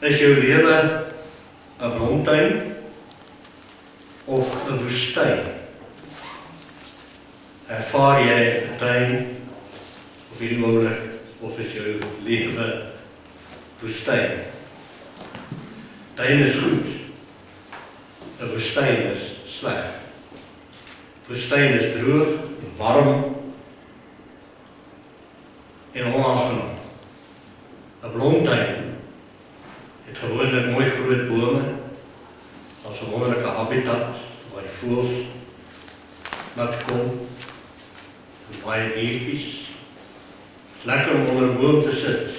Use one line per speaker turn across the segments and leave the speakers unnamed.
Is jou lewe 'n blomtuin of 'n woestyn? Ervaar jy 'n tuin op hierdie oomblik, of is jou lewe woestyn? Tuin is goed, 'n woestyn is sleg. Woestyn is droog en warm en onaangenaam. 'n Blomtuin het gewoonlik mooi groot bome, as 'n wonderlike habitat waar die voëls nat kom, en baie diertjies. Het is lekker om onder 'n boom te sit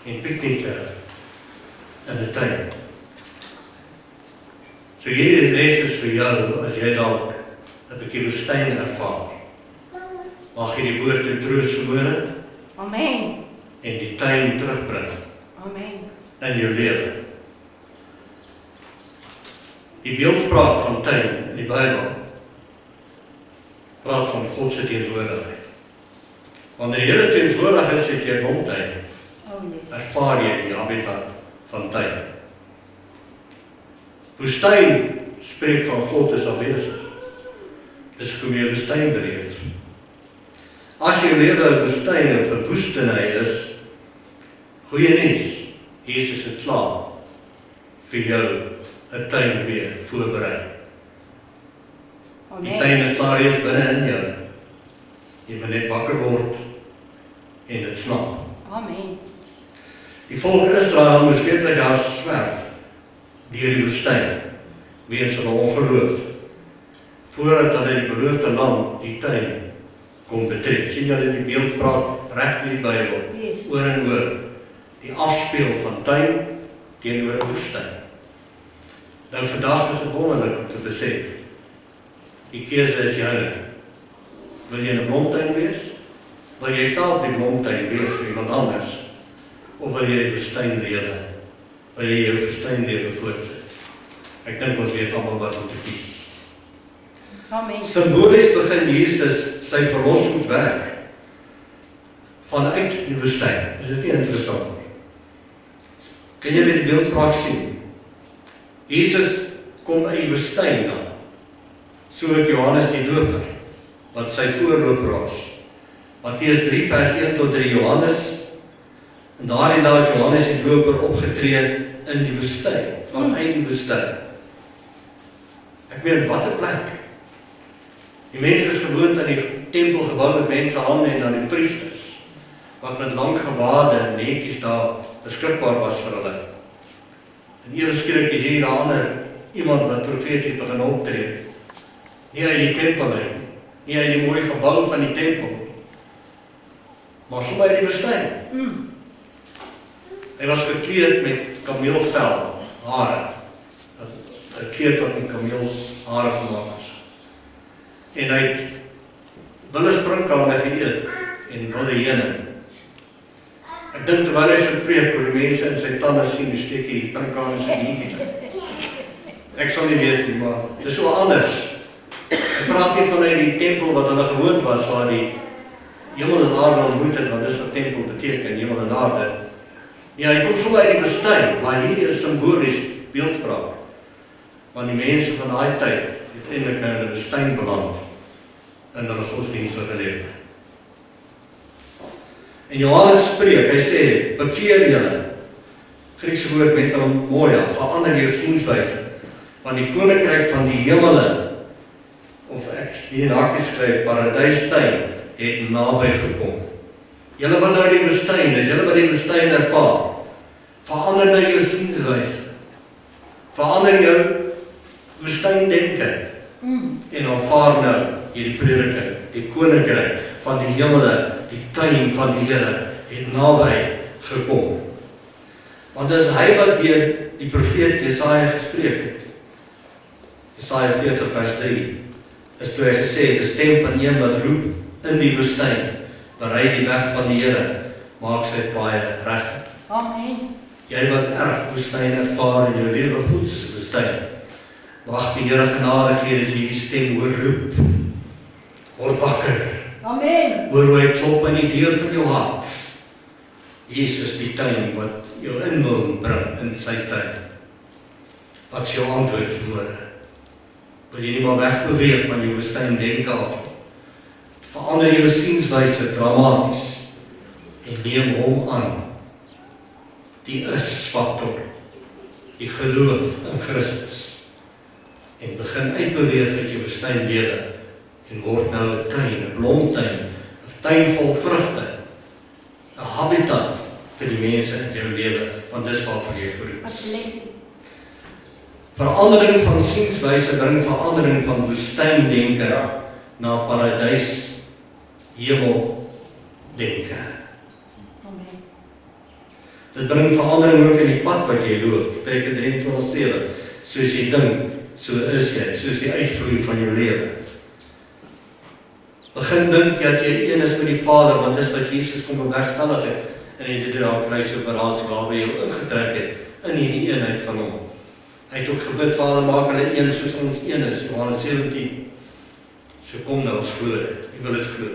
en piknieke in 'n tuin. So hierdie les is vir jou, as jy dalk 'n bietjie woestyn ervaar. Mag jy die woord en troos vanmôre
Amen.
en die tuin terugbring
Amen.
in jou lewe. Die beeldspraak van tuin in die Bybel praat van God se teenwoordigheid. Wanneer die Here teenwoordig is, het jy 'n blomtuin.
Oh yes.
Ervaar jy die habitat van tuin. Woestyn spreek van God is afwesig. Dis hoe jy woestyn beleef. As jou lewe 'n woestyn of 'n woestynheid is, goeie nuus, Jesus het klaar vir jou 'n tuin weer voorberei. Die tuin is klaar reeds binne in jou. Jy moet net wakker word en dit snap.
Amen.
Die volk Israel moes 40 jaar swerf deur die woestyn, weens hulle ongeloof, voordat hulle die beloofde land, die tuin, kon betrek. Sien julle die beeldspraak reg in die Bybel,
Yes.
oor en oor, die afspeel van tuin teenoor 'n woestyn. Nou vandag is dit wonderlik om te besef, die keuse is joune. Wil jy in 'n blomtuin wees? Wil jy self die blomtuin wees vir iemand anders? Of wil jy 'n woestyn lewe? Wil jy jou woestyn lewe voortsit? Ek dink ons weet almal wat om te kies.
Amen.
Simbolies begin Jesus sy verlossingswerk vanuit die woestyn. Is dit nie interessant? Kan julle die beeldspraak sien? Jesus kom uit die woestyn dan, so ook Johannes die Doper, wat sy voorloper was. Matteus 3 vers 1 tot 3, Johannes, en daardie dag het Johannes die Doper opgetree in die woestyn, vanuit die woestyn. Ek meen, wat 'n plek. Die mense is gewoond aan die tempel gebou met mensehande en aan die priesters, wat met lang gewaade en netjies daar beskikbaar was vir hulle. En ewe skielik is hier 'n ander iemand wat profeties begin optree. Nie uit die tempel uit, nie uit die mooi gebou van die tempel, maar sommer uit die woestyn. Hy was gekleed met kameelvel, hare. 'n kleed wat met kameelhare gemaak is. En hy het wille sprinkane geëet en wilde heuning. Ek dink terwyl hy sy preek, kon die mense in sy tande sien hoe steek hy sprinkane sy dingetjies in. Ek sal nie weet nie, maar dit is so anders. Ek praat hier vanuit die tempel wat hulle gewoond was, waar die hemel en aarde ontmoet het, want dis wat tempel beteken, hemel en aarde. Ja, hy kom so uit die woestyn, maar hier is simbolies beeldspraak. Want die mense van daai tyd het eintlik nou in 'n woestyn beland in hulle godsdienstige lewe. En Johannes spreek, hy sê, bekeer julle, Griekse woord metanoia, verander jou sienswyse, want die koninkryk van die hemele, of ek hier in hakkies skryf, paradystuin, het naby gekom. Julle wat nou die woestyn is, julle wat die woestyn ervaar, verander nou jou sienswyse, verander jou woestyndenke, en aanvaar nou hierdie prediking, die koninkryk van die hemele, die tuin van die Here, het naby gekom. Want dis hy wat deur die profeet Jesaja gespreek het. Jesaja 40 vers 3, is toe hy gesê het, 'n stem van een wat roep in die woestyn, berei die weg van die Here, maak sy paaie reg.
Amen.
Jy wat erg woestyn ervaar en jou lewe voel soos 'n woestyn, mag die Here genade gee dat jy die stem hoor roep. Word wakker,
Amen.
Hoor hoe hy klop aan die deur van jou hart. Jesus, die tuin wat jou in wil bring in sy tuin. Wat is jou antwoord vanmôre? Wil jy nie maar wegbeweeg van jou woestyndenke af? Verander jou sienswyse dramaties en neem hom aan. Die is-faktor, die geloof in Christus. En begin uitbeweeg uit jou woestynlewe en word nou 'n tuin, 'n blomtuin, 'n tuin vol vrugte, 'n habitat vir die mense in jou lewe, want dis waarvoor jy geroep is.
Blessing.
Verandering van sienswyse bring verandering van woestyndenke na paradys, hemeldenke.
Amen.
Dit bring verandering ook in die pad wat jy loop. Spreuke 23:7. Soos jy dink, so is jy, soos die uitvloei van jou lewe. Begin dink dat jy een is met die Vader, want dis wat Jesus kom bewerkstellig het in die kruisoperasie waarby jy ingetrek het in hierdie eenheid van hom. Hy het ook gebid, Vader, maak hulle een soos ons een is, Johannes 17. So kom nou, ons glo dit. Jy wil dit glo.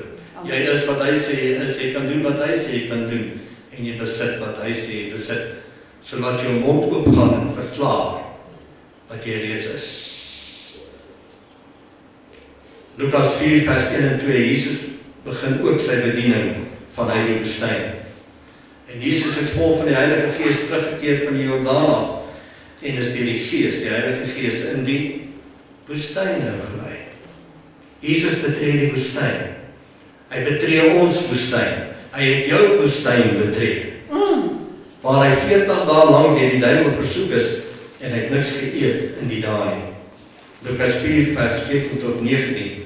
Jy is wat hy sê jy is, jy kan doen wat hy sê jy kan doen, en jy besit wat hy sê jy besit. So laat jou mond oopgaan en verklaar wat jy reeds is. Lukas 4 vers 1 en 2, Jesus begin ook sy bediening vanuit die woestyn. En Jesus het vol van die Heilige Gees teruggekeer van die Jordaan af, en is deur die Gees, die Heilige Gees, in die woestyne gelei. Jesus betree die woestyn. Hy betree ons woestyn. Hy het jou woestyn betree. Waar hy 40 dae lank deur die duiwel versoek is, en hy het niks geëet in die dae nie. Lukas 4 vers 14 tot 19.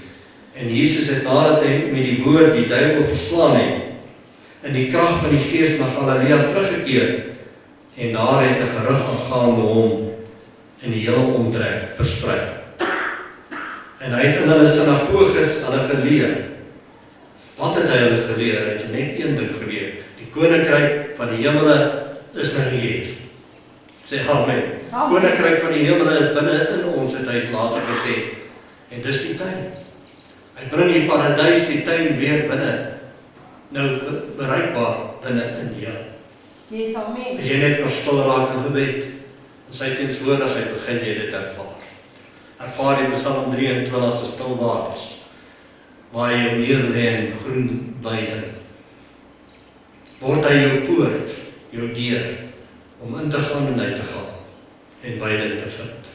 En Jesus het nadat hy met die woord die duiwel verslaan het, in die krag van die Gees na Galilea teruggekeer, en daar het 'n gerug aangaande hom in die hele omtrek versprei. En hy het in hulle sinagoges hulle geleer. Wat het hy hulle geleer? Hy het net een ding geleer. Die koninkryk van die hemele is nou hier. Sê amen. Koninkryk van die hemele is binne in ons, het hy later gesê. En dis die tuin. Hy bring die paradys, die tuin weer binne. Nou bereikbaar binne in jou.
Yes, amen.
As jy net kan stil raak in gebed, in sy tenswoordigheid begin jy dit ervaar. Ervaar jy Psalm 23 as stil waters, waar jy neerlê in groen weide. Word hy jou poort, jou deur, om in te gaan en uit te gaan, en weide te vind.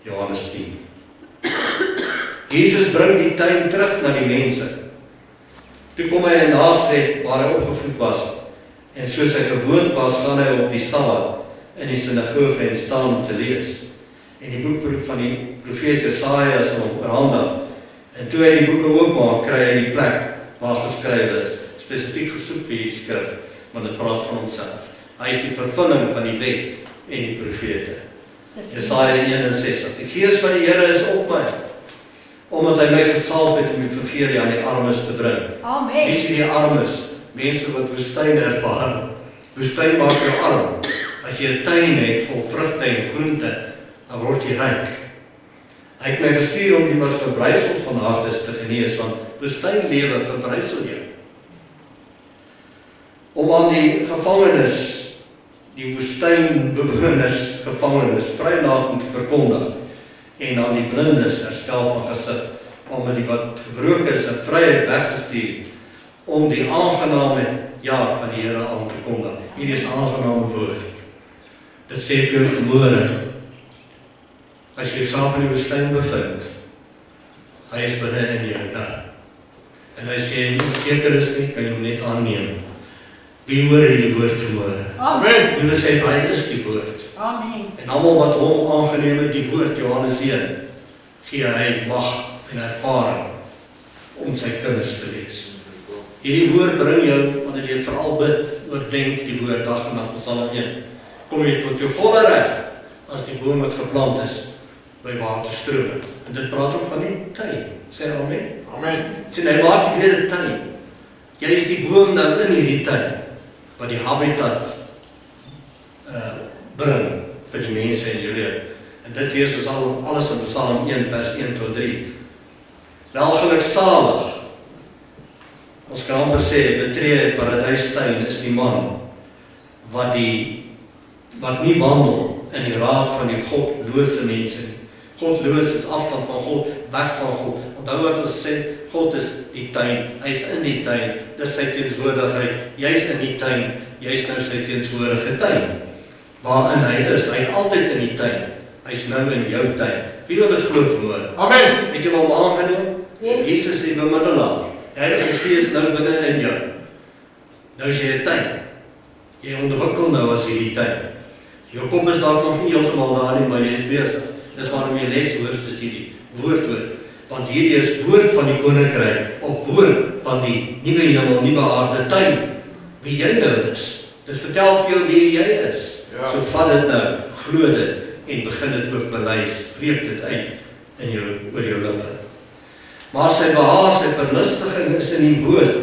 Johannes 10. Jesus bring die tuin terug na die mense. Toe kom hy in Nasaret, waar hy opgevoed was, en soos hy gewoond was, gaan hy op die Sabbat in die sinagoge en staan om te lees. En die boek van die profeet Jesaja is hom oorhandig. En toe hy die boeke oopmaak, kry hy die plek waar geskrywe is, spesifiek gesoek vir die skrif, want dit praat van homself. Hy is die vervulling van die wet en die profete. Jesaja 61. Die Gees van die Here is op my, omdat hy my gesalf het om die evangelie aan die armes te bring.
Amen.
Wie sien die armes? Mense wat woestyn ervaar. Woestyn maak jou arm. As jy 'n tuin het vol vrugte en groente, dan word jy ryk. Hy het my gestuur om die wat verbrysel van hart is te genees, want woestynlewe verbrysel jou. Om aan die gevangenes, die woestynbewoners, gevangenes, vrylating te verkondig, en aan die blindes herstel van gesig, om die wat gebroken is in vryheid weggestuur, om die aangename jaar van die Here aan te kondig. Hier is aangename woord. Dit sê vir jou vanmôre, as jy jouself in die woestyn bevind, hy is binne in jou nou. En as jy nie seker is nie, kan jy hom net aanneem. Wie hoor hierdie woord vanmôre?
Amen.
Die besef hy is die woord.
Amen.
En almal wat hom aangeneem het, die woord Johannes 1, gee hy mag en ervaring om sy kinders te wees. Hierdie woord bring jou, wanneer jy veral bid, oordenk die woord dag en nag, Psalm 1, kom jy tot jou volle reg, as die boom wat geplant is, by waterstrome. En dit praat ook van die tuin. Sê amen.
Amen.
Sien, hy maak weer 'n tuin. Jy is die boom nou in hierdie tuin, wat die habitat bring vir die mense in jou lewe. En dit lees ons alles in Psalm 1 vers 1 tot 3. Wel geluksalig Ons kan amper sê, betree paradijstuin is die man wat nie wandel in die raad van die godlose mense nie. Godloos is afstand van God, weg van God. Onthou wat ons sê, God is die tuin, hy is in die tuin, dis sy teenswoordigheid, jy is in die tuin, jy is nou sy teenswoordige tuin. Waarin hy is altyd in die tuin, hy is nou in jou tuin. Wie wil dit glo vanmôre?
Amen.
Het jy hom aangeneem?
Yes.
Jesus is die bemiddelaar. Die Heilige Gees nou binne in jou. Nou is jy 'n tuin. Jy ontwikkel nou as hierdie tuin. Jou kop is dalk nog nie heeltemal daar nie, maar jy is besig. Dis waarom jy les hoor soos hierdie woord. Want hierdie is woord van die koninkryk, of woord van die nuwe hemel, nuwe aarde, tuin. Wie jy nou is. Dit vertel vir jou wie jy is.
Ja.
So vat dit nou, glo dit en begin dit ook bely, spreek dit uit in jou oor jou lippe. Maar sy behaag, sy verlustiging is in die woord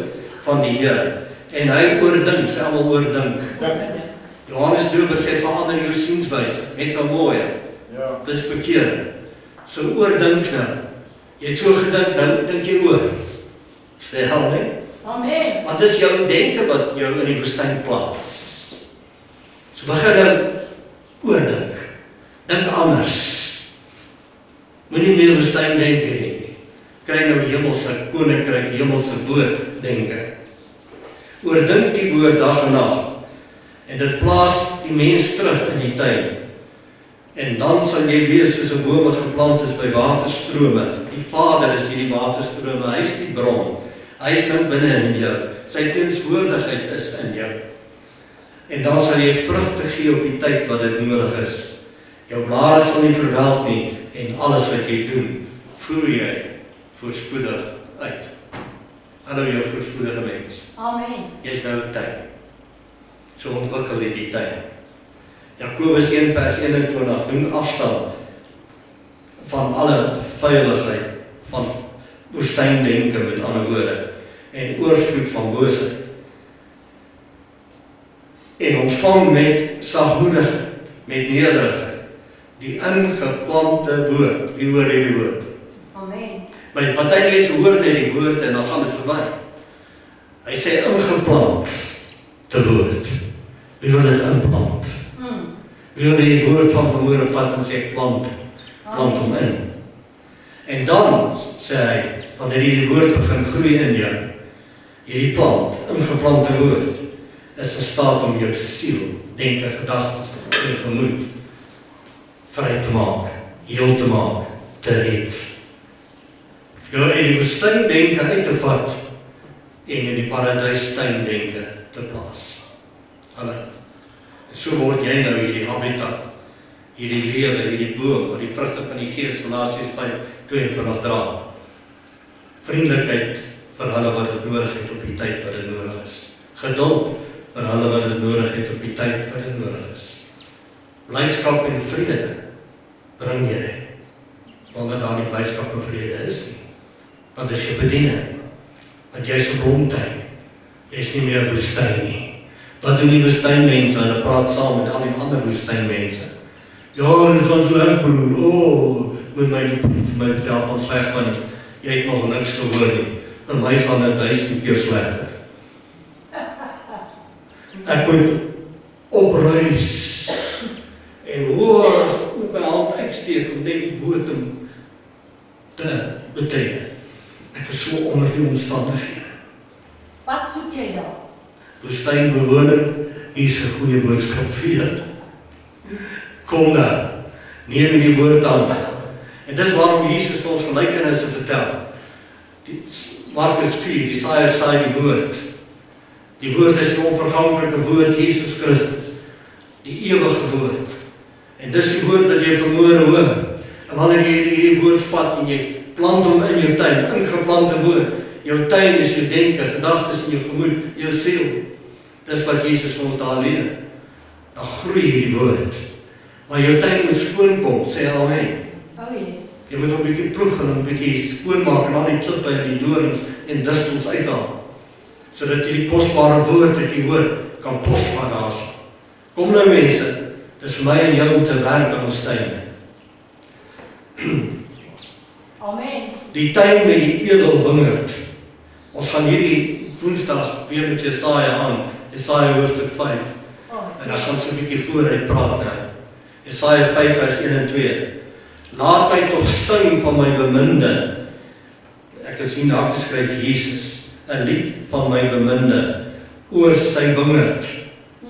van die Here. En hy oordink, sy almal oordink. Johannes Doper sê verander jou sienswyse, metanoia.
Ja.
Dis bekering. So oordink nou. Jy het so gedink, nou dink jy oor. Sê hou nie?
Amen.
Want dis jou denke wat jou in die woestyn plaas. So begin nou oordink. Dink anders. Moenie meer woestyn denke nie. Kry nou hemelse koninkryk, hemelse woord denke. Oordink die woord dag en nag. En dit plaas die mens terug in die tuin. En dan sal jy wees soos 'n boom wat geplant is by waterstrome. Die Vader is hierdie waterstrome, hy is die bron. Hy is nou binne in jou. Sy teenswoordigheid is in jou. En dan sal jy vrugte gee op die tyd wat dit nodig is. Jou blare sal nie verwelk nie en alles wat jy doen, voer jy voorspoedig uit. Hallo jou voorspoedige mens.
Amen.
Jy is nou 'n tuin. So ontwikkel jy die tuin. Jakobus 1 vers 21 doen afstand van alle vuiligheid, van woestyndenke met ander woorde, en oorvloed van boosheid. En ontvang met sagmoedigheid, met nederigheid, die ingeplante woord. Wie hoor hierdie woord?
Amen.
My party mense hoor net die woord en dan gaan dit verby. Hy sê ingeplant te woord. Wie wil dit inplant? Wie wil die woord van vanmôre vat en sê plant hom in. En dan sê hy, wanneer hierdie woord begin groei in jou, hierdie plant, ingeplante woord, is in staat om jou siel, denke, gedagtes en gemoed vry te maak, heel te maak, te red. Jou in die woestyn denke uit te vat en in die paradijstuin denke te plaas. Hallo. So word jy nou hierdie habitat, hierdie lewe, hierdie boom, wat die vrugte van die Gees, Galasiërs 5:22 dra. Vriendelikheid vir hulle wat dit nodig het op die tyd wat dit nodig is. Geduld vir hulle wat dit nodig het op die tyd wat dit nodig is. Blydskap en vrede bring jy, wanneer daar nie blydskap en vrede is nie. Want dis jou bediening, want jy is 'n blomtuin, jy is nie meer woestyn nie. Wat doen die woestynmense? Hulle praat saam met al die ander woestynmense. Ja, dit gaan sleg broer, moet my vertel van sleg gaan nie. Jy het nog niks gehoor nie. Vir my gaan dit 1000 keer slegter. Ek moet opruis en hoor met my hand uitsteek om net die bodem te betree. Ek is so onder die omstandighede.
Wat soek jy dan?
Woestynbewoner, hier is 'n goeie boodskap vir julle. Kom nou, neem die woord aan. En dis waarom Jesus vir ons gelykenisse vertel. Markus 4, die saaiër saai die woord. Die woord is die onverganklike woord, Jesus Christus. Die ewige woord. En dis die woord wat jy vanmôre hoor. En wanneer jy hierdie woord vat en jy plant hom in jou tuin, ingeplante woord. Jou tuin is jou denke, gedagtes en jou gemoed, jou siel. Dis wat Jesus vir ons daar leer. Dan groei hierdie woord. Maar jou tuin moet skoon kom, sê Amen.
Oh yes.
Jy moet hom 'n bietjie ploeg en hom 'n bietjie skoonmaak en al die klippe en die dorings en distels uithaal. Sodat jy die kosbare woord wat jy hoor, kan posvat daarso. Kom nou mense, dis vir my en jou om te werk aan ons tuine.
Amen.
Die tuin met die edelwingerd. Ons gaan hierdie Woensdag weer met Jesaja aan, Jesaja hoofstuk 5. En dan gaan so 'n bietjie vooruit praat nou. Jesaja 5 vers 1 en 2. Laat my tog sing van my beminde. Ek het sien daar geskryf Jesus, 'n lied van my beminde oor sy wingerd.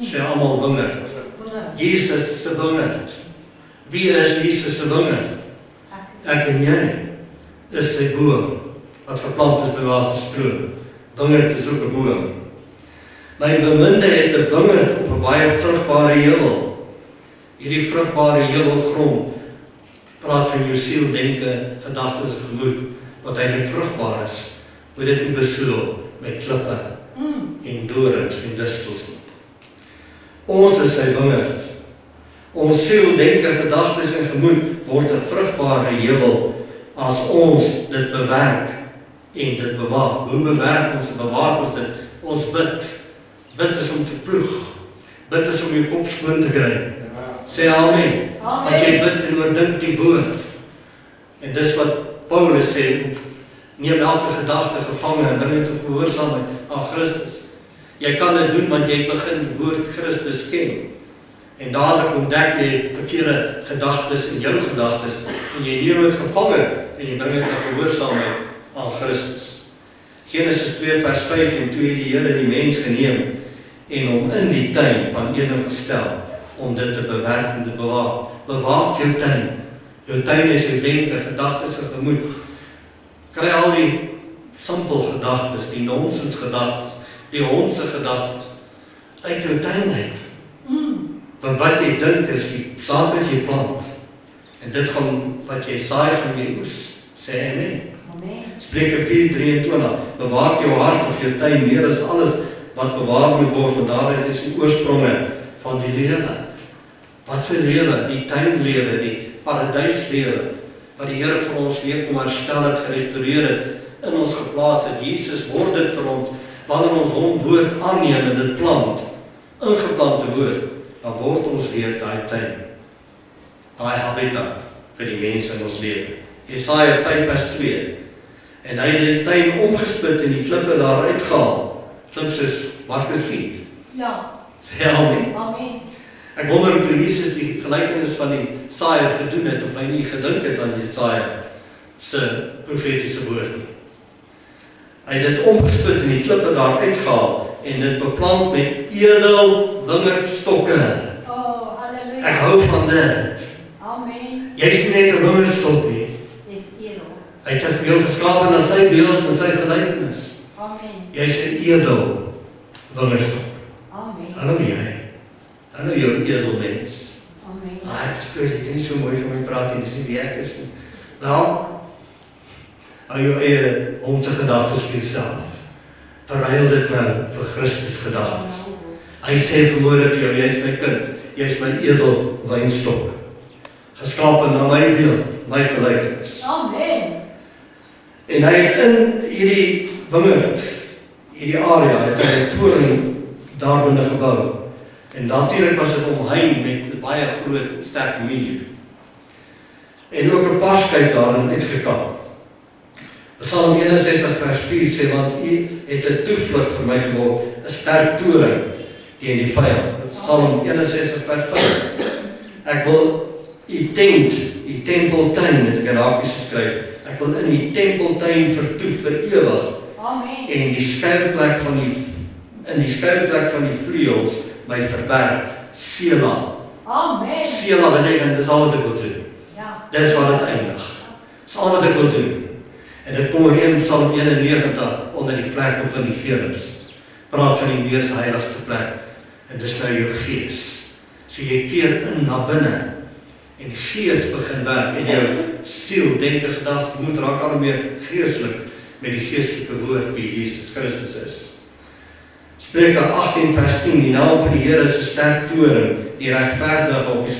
Sê almal wingerd. Jesus se wingerd. Wie is Jesus se wingerd? Ek en jy is sy boom wat geplant is by waterstroom. Wingerd is ook 'n boom. My beminde het 'n wingerd op 'n baie vrugbare heuwel. Hierdie vrugbare heuwelgrond praat van jou siel, denke, gedagtes en gemoed, wat eintlik vrugbaar is. Moet dit nie besoedel met klippe en dorings en distels nie. Ons is sy wingerd. Ons siel, denke, gedagtes en gemoed word 'n vrugbare heuwel as ons dit bewerk en dit bewaak. Hoe bewerk ons en bewaak ons dit? Ons bid. Bid is om te ploeg. Bid is om jou kop skoon te kry. Sê amen. Want jy bid en oordink die woord. En dis wat Paulus sê, neem elke gedagte gevange en bring dit in gehoorsaamheid aan Christus. Jy kan dit doen want jy begin die woord Christus ken. En dadelik ontdek jy verkeerde gedagtes in jou gedagtes en jy neem dit gevange en jy bring dit in gehoorsaamheid aan Christus. Genesis 2 vers 5 en 2 die Here die mens geneem en hom in die tuin van Eden gestel om dit te bewerk en te bewaak. Bewaak jou tuin. Jou tuin is jou denke, gedagtes en gemoed. Kry al die simpel gedagtes, die nonsens gedagtes, die hondse gedagtes uit jou tuin uit. Want wat jy dink is die saad wat jy plant. En dit gaan, wat jy saai gaan jy oes. Sê amen. Spreuke 4:23. Bewaak jou hart of jou tuin meer as alles wat bewaar moet word, want daaruit is die oorspronge van die lewe. Wat se lewe? Die tuinlewe, die paradyslewe, wat die Here vir ons weer kom herstel het, gerestoreer het, in ons geplaas het. Jesus word dit vir ons, wanneer ons hom woord aanneem en dit plant, ingeplante woord, dan word ons weer daai tuin, daai habitat vir die mense in ons lewe. Jesaja 5 vers 2. En hy het die tuin omgespit en die klippe daar uitgehaal. Klippe soos Markus 4.
Ja.
Sê amen.
Amen.
Ek wonder toe Jesus die gelykenis van die saaier gedoen het, of hy nie gedink het aan die saaier se profetiese woord nie. Hy het dit omgespit en die klippe daar uitgehaal en dit beplant met edel wingerdstokke.
Oh, halleluja.
Ek hou van dit.
Amen.
Jy is nie net 'n wingerdstok nie.
Dis edel.
Hy het jou geskaap na sy beeld en sy gelykenis.
Amen.
Jy is 'n edel wingerdstok.
Amen.
Hallo jy. Hallo jou edel mens.
Amen.
Pastoor, jy kan nie so mooi van my praat nie, dis nie wie ek is nie. Wel, hou jou eie onse gedagtes vir jouself. Verruil dit nou vir Christus gedagtes. Hy sê vanmôre vir jou, jy is my kind, jy is my edel wynstok. Geskape na my beeld, my gelykenis.
Amen.
En hy het in hierdie wingerd, hierdie area, het hy 'n toring daar binne gebou. En natuurlik was dit omheind met 'n baie groot, sterk muur. En ook 'n paskyp daarin uitgekap. Psalm 61 vers 4 sê, want u het 'n toevlug vir my geword, 'n sterk toring teen die vyand. Psalm 61 vers 5. Ek wil u tent, u tempeltuin, het ek in hakies geskryf. Ek wil in die tempeltuin vertoef vir ewig.
Amen.
En die skuilplek van in die skuilplek van die vleuels my verberg. Sela.
Amen.
Sela beteken, dis al wat ek wil doen.
Ja.
Dis wat dit eindig. Dis al wat ek wil doen. En dit kom ooreen in Psalm 91 onder die vlek van die gerubs. Praat van die mees heiligste plek. En dis nou jou gees. So jy keer in na binne. En gees begin werk in jou siel, denke, gedagtes, moet raak al meer geestelik met die geestelike woord wie Jesus Christus is. Spreuke 18 vers 10, die naam van die Here is 'n sterk toring, die regverdige of die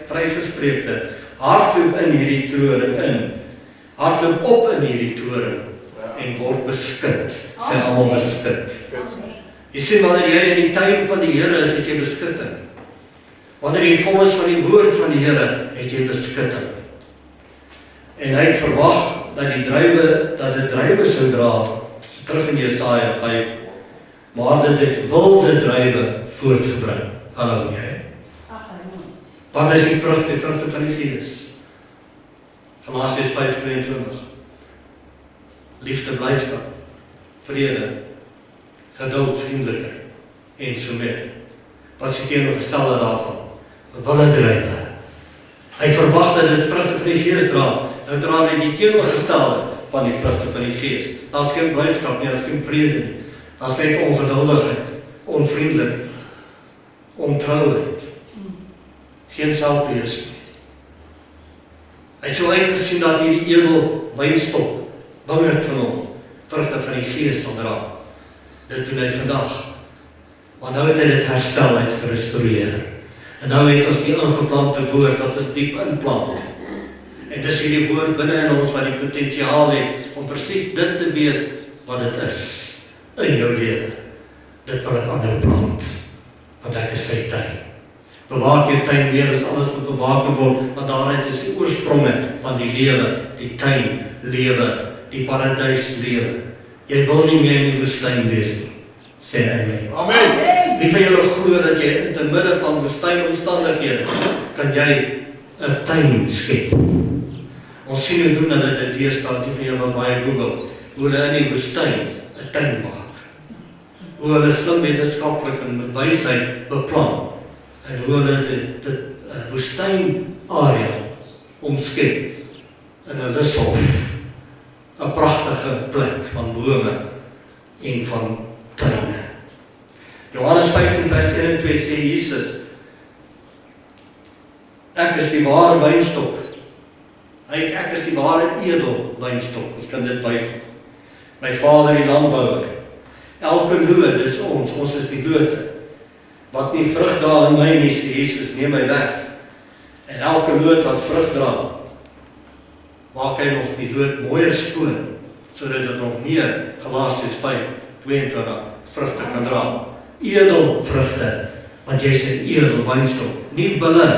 vrygespreekte hardloop in hierdie toring in. Hardloop op in hierdie toring en word beskut. Sê almal beskut. Jy sien, wanneer jy in die tuin van die Here is, het jy beskutting. Wanneer jy vol is van die woord van die Here, het jy beskutting. En hy het verwag dat dit druiwe sou dra, so terug in Jesaja 5, maar dit het wilde druiwe voortgebring. Hallo jy.
Ach, nooit.
Wat is die vrugte van die Gees? Galasiërs 5:22. Liefde, blydskap, vrede, geduld, vriendelikheid en so meer. Wat is die teenoorgestelde daarvan? Willedrywe. Hy verwag dat dit vrugte van die Gees dra. Nou dra hy die teenoorgestelde van die vrugte van die Gees. Daar's geen blydskap nie, daar's geen vrede nie. Daar's net ongeduldigheid, onvriendelikheid, ontrouheid, geen selfbeheersing nie. Hy het so uitgesien dat hierdie edel wynstok, wingerd van hom, vrugte van die Gees sal dra. Dit doen hy vandag. Maar nou het hy dit herstel, uit gerestoreer. En nou het ons die ingeplante woord wat ons diep inplant. En dis hierdie woord binne in ons wat die potensiaal het om presies dit te wees wat dit is in jou lewe. Dit wil ek aan jou plant, want ek is sy tuin. Bewaak jou tuin meer as alles wat bewaak word, want daaruit is die oorspronge van die lewe, die tuin lewe, die paradys lewe. Jy wil nie meer in die woestyn wees nie. Sê amen.
Amen.
Wie van julle glo dat jy in te midde van woestynomstandighede kan jy 'n tuin skep? Ons sien hoe doen hulle dit deesdae, die van julle wat baie Google, hoe hulle in die woestyn 'n tuin maak. Hoe hulle slim wetenskaplik en met wysheid beplan en hoe hulle dit woestyn area omskep in 'n lushof, 'n pragtige plek van bome en van tuine. Johannes 15 vers 1 en 2 sê Jesus, ek is die ware wynstok. Ek is die ware edel wynstok. Ons kan dit byvoeg. My Vader die landbouer. Elke loot, dis ons is die lote. Wat nie vrug dra in my nie, sê Jesus, neem my weg. En elke loot wat vrug dra, maak hy nog die loot mooier skoon, sodat dit nog meer, Galasiërs 5:22, vrugte kan dra. Edel vrugte, want jy is 'n edel wynstok, nie wille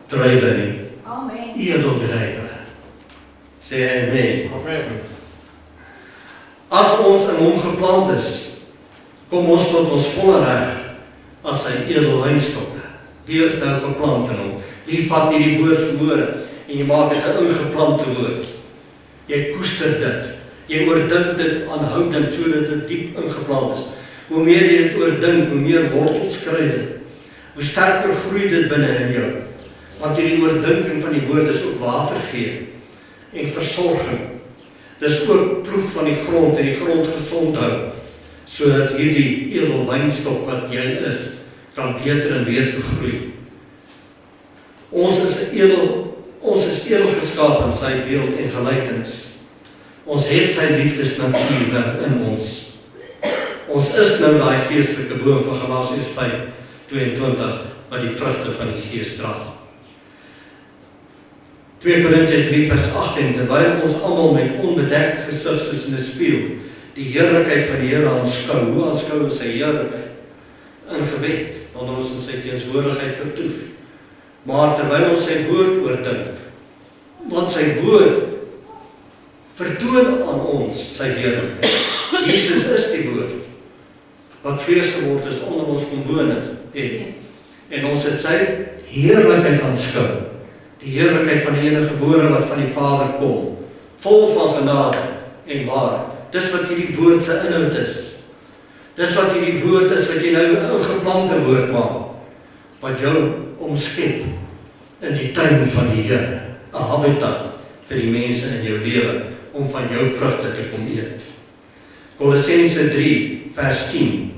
druiwe nie,
Amen.
edel druiwe. Sê amen.
Amen.
As ons in hom geplant is, kom ons tot ons volle reg as sy edel wynstok. Wie is nou geplant in hom? Wie vat hierdie woord vermoere en jy maak dit 'n ingeplante woord? Jy koester dit. Jy oordink dit aanhoudend sodat dit diep ingeplant is. Hoe meer jy dit oordink, hoe meer wortels kry dit. Hoe sterker groei dit binne in jou. Want hierdie oordinking van die woord is ook water gee en versorging. Dis ook ploeg van die grond en die grond gesond hou, sodat hierdie edel wynstok wat jy is, kan beter en beter groei. Ons is edel geskaap in sy beeld en gelykenis. Ons het sy liefdesnatuur in ons. Ons is nou daai geestelike boom van Galasiërs 5:22 wat die vrugte van die Gees dra. 2 Korintiërs 3:18, terwyl ons almal met onbedekte gesig soos in 'n spieël die heerlikheid van die Here aanskou. Hoe aanskou ons sy heerlikheid? In gebed, wanneer ons in sy teenwoordigheid vertoef. Maar terwyl ons sy woord oordink, want sy woord vertoon aan ons sy heerlikheid. Jesus is die woord wat vlees geword is, onder ons kom woon het. En ons het sy heerlikheid aanskou. Die heerlikheid van die enige gebore wat van die Vader kom, vol van genade en waarheid. Dis wat hierdie woord se inhoud is. Dis wat hierdie woord is wat jy nou 'n ingeplante woord maak, wat jou omskep in die tuin van die Here, 'n habitat vir die mense in jou lewe om van jou vrugte te kom eet. Kolossense 3 vers 10.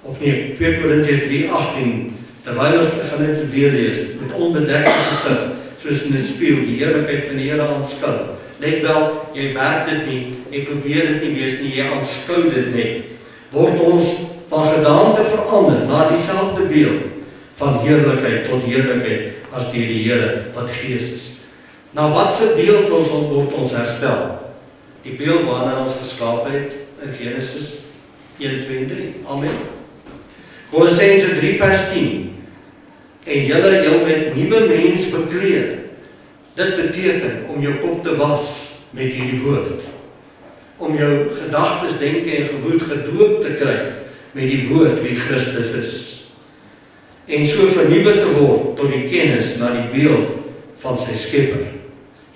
Of nee, 2 Korintiërs 3:18. Terwyl ons begin dit weer lees, met onbedekte gesig, soos in 'n spieël, die heerlikheid van die Here aanskou. Net wel, jy werk dit nie, jy probeer dit nie wees nie, jy aanskou dit net. Word ons van gedaante verander na dieselfde beeld van heerlikheid tot heerlikheid as deur die Here wat Gees is. Na watse beeld word ons herstel? Die beeld waarna ons geskaap het in Genesis 1, 2 en 3. Amen. Kolossense 3 vers 10. En julle jou met nuwe mens bekleed. Dit beteken om jou kop te was met hierdie woord. Om jou gedagtes, denke en gemoed gedoop te kry met die woord wie Christus is. En so vernuwe te word tot die kennis na die beeld van sy skepper.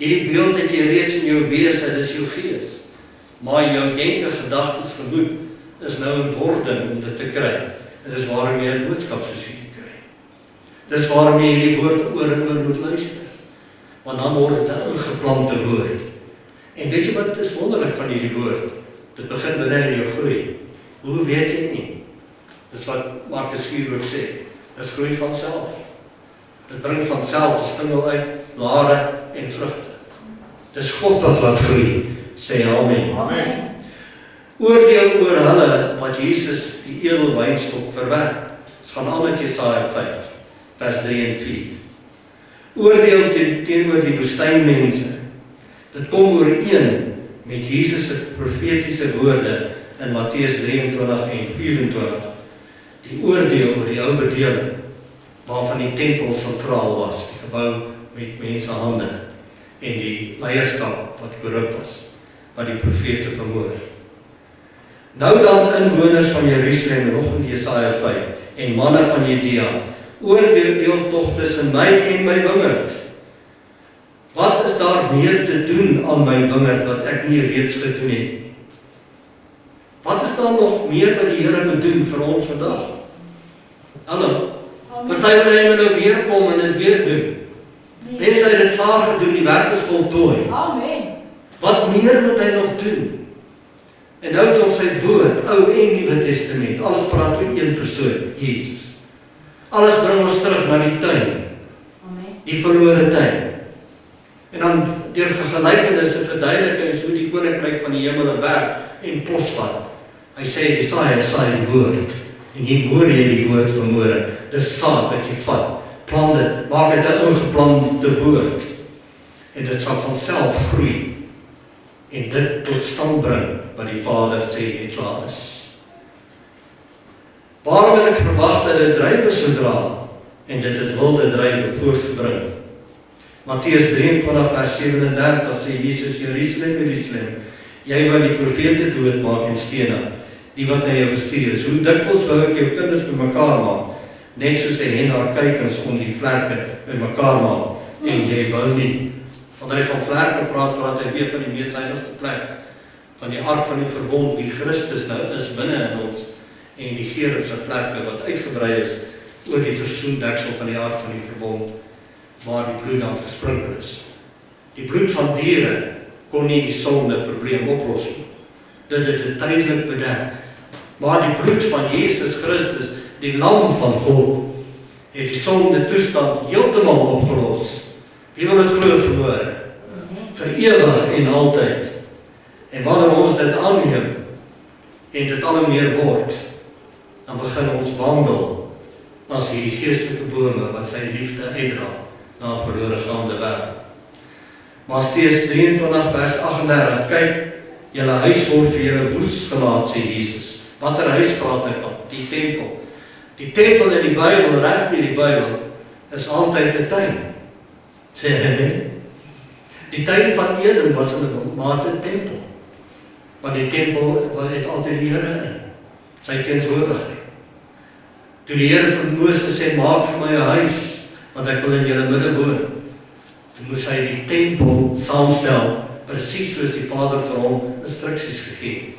Hierdie beeld het jy reeds in jou wese, dit is jou gees. Maar jou denke, gedagtes, gemoed is nou in wording om dit te kry. En dis waarom jy 'n boodskap soos hierdie kry. Dis waarom jy hierdie woord oor en oor moet luister. Want dan word dit 'n ingeplante woord. En weet jy wat is wonderlik van hierdie woord? Dit begin binne in jou groei. Hoe weet jy nie? Dis wat Markus 4 ook sê. Dit groei van self. Dit bring van self 'n stingel uit, blare en vrugte. Dis God wat laat groei, sê amen.
Amen.
Oordeel oor hulle wat Jesus die edelwynstok verwerp. Ons gaan aan met Jesaja 5, vers 3 en 4. Oordeel teenoor die woestynmense. Dit kom ooreen met Jesus se profetiese woorde in Matteus 23 en 24. Die oordeel oor die ou bedeling, waarvan die tempel sentraal was, die gebou met mensehande, en die leierskap wat korrup was, wat die profete vermoor. Nou dan inwoners van Jerusalem, nog in Jesaja 5, en manne van Judea, oordeel tog tussen my en my wingerd. Wat is daar meer te doen aan my wingerd wat ek nie reeds gedoen het nie? Wat is daar nog meer wat die Here moet doen vir ons vandag? Hallo, party wil hy nou weer kom en dit weer doen. Mense het dit klaar gedoen, die werk is voltooi.
Amen.
Wat meer moet hy nog doen? En nou het ons sy woord, Ou en Nuwe Testament, alles praat oor een persoon, Jesus. Alles bring ons terug na die tuin, die verlore tuin. En dan deur gelykenisse verduidelik hy hoe die koninkryk van die hemele werk en posvat. Hy sê die saaier saai die woord. En hier hoor jy die woord vanmôre. Dis saad wat jy vat. Plant dit, maak dit 'n ingeplante woord. En dit sal van self groei. En dit tot stand bring wat die Vader sê jy klaar is. Waarom het ek verwag dat dit druiwe sou dra en dit het wilde druiwe voortgebring? Matteus 23 vers 37 sê Jesus, Jerusalem, Jerusalem, jy wat die profete doodmaak en stenig, die wat na jou gestuur is. Hoe dikwels wou ek jou kinders bymekaar maak, net soos 'n hen haar kuikens onder die vlerke bymekaar maak, en jy wou nie. Wanneer hy van vlerke praat hy weer van die mees heiligste plek, van die ark van die verbond, wie Christus nou is binne in ons, en die gerubse vlerke wat uitgebrei is oor die versoendeksel van die ark van die verbond, waar die bloed aan gesprinkel is. Die bloed van diere kon nie die sonde probleem oplos nie. Dit het dit tydelik bedek. Maar die bloed van Jesus Christus, die lam van God, het die sonde toestand heeltemal opgelos. Wie wil dit glo vanmôre? Vir ewig en altyd. En wanneer ons dit aanneem en dit al meer word, dan begin ons wandel as hierdie geestelike bome wat sy liefde uitdra na 'n verlore gaande wêreld. Matteus 23 vers 38, kyk, julle huis word vir julle woes gelaat, sê Jesus. Watter huis praat hy van? Die tempel. Die tempel in die Bybel, reg deur die Bybel, is altyd 'n tuin. Sê hy, die tuin van Eden was in 'n mate 'n tempel. Want die tempel het altyd die Here in, sy teenwoordigheid. Toe die Here vir Moses sê, maak vir my 'n huis, want ek wil in julle midde woon. Toe moes hy die tempel saamstel, presies soos die Vader vir hom instruksies gegee het.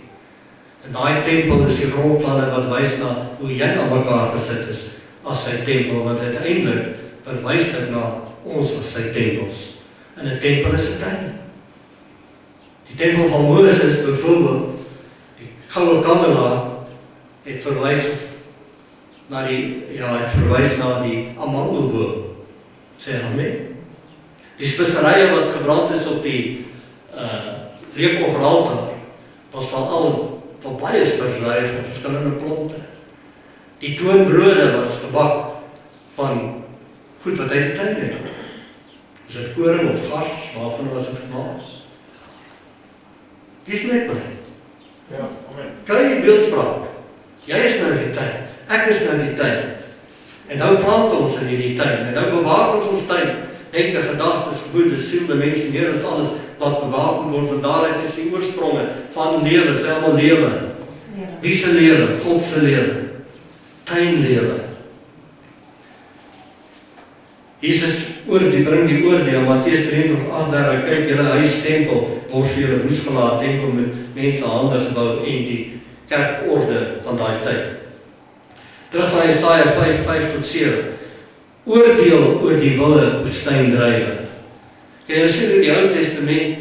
En daai tempel is die grondplanne wat wys na hoe jy aan mekaar gesit is as sy tempel, want uiteindelik verwys dit na ons as sy tempels. En 'n tempel is 'n tuin. Die tempel van Moses byvoorbeeld, die goue kandelaar, het verwys na die amandelboom. Sê amen. Die speserye wat gebrand is op die reukofferaltaar was van baie speserye van verskillende plante. Die toonbrode was gebak van goed wat uit die tuin het. Is dit koring of gas, waarvan was dit gemaak? Wie is met my?
Ja, amen.
Kry jy beeldspraak? Jy is nou die tuin, ek is nou die tuin. En nou plant ons in hierdie tuin, en nou bewaak ons tuin. Denke, gedagtes, gevoelens, siel, die mense, meer as alles wat bewaak word, van daaruit is die oorspronge van lewe, selfe lewe.
Lewe.
Wie se lewe? God se lewe. Tuinlewe. Jesus bring die oordeel, Matteus 23:38, kyk julle huis tempel, word vir julle woes gelaat, tempel met mense hande gebou en die kerkorde van daai tyd. Terug na Jesaja 5:5-7. Oordeel oor die wilde woestyndrywe. Kan jy sien hoe die Ou Testament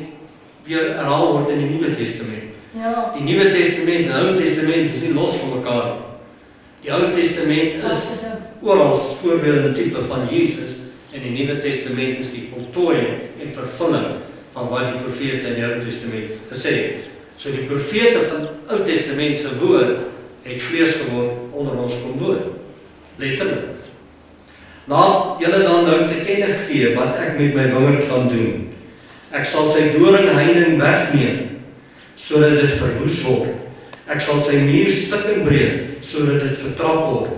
weer herhaal word in die Nuwe Testament?
Ja.
Die Nuwe Testament en Ou Testament is nie los van mekaar nie. Die Ou Testament is oral voorbeelde tipe van Jesus en die Nuwe Testament is die voltooiing en vervulling van wat die profete in die Ou Testament gesê het. So die profete van Ou Testament se woord het vlees geword onder ons kom woon. Letterlik. Laat julle dan nou te kenne gee wat ek met my wingerd gaan doen. Ek sal sy doringheining wegneem, sodat dit verwoes word. Ek sal sy muur stukken breek, sodat dit vertrap word.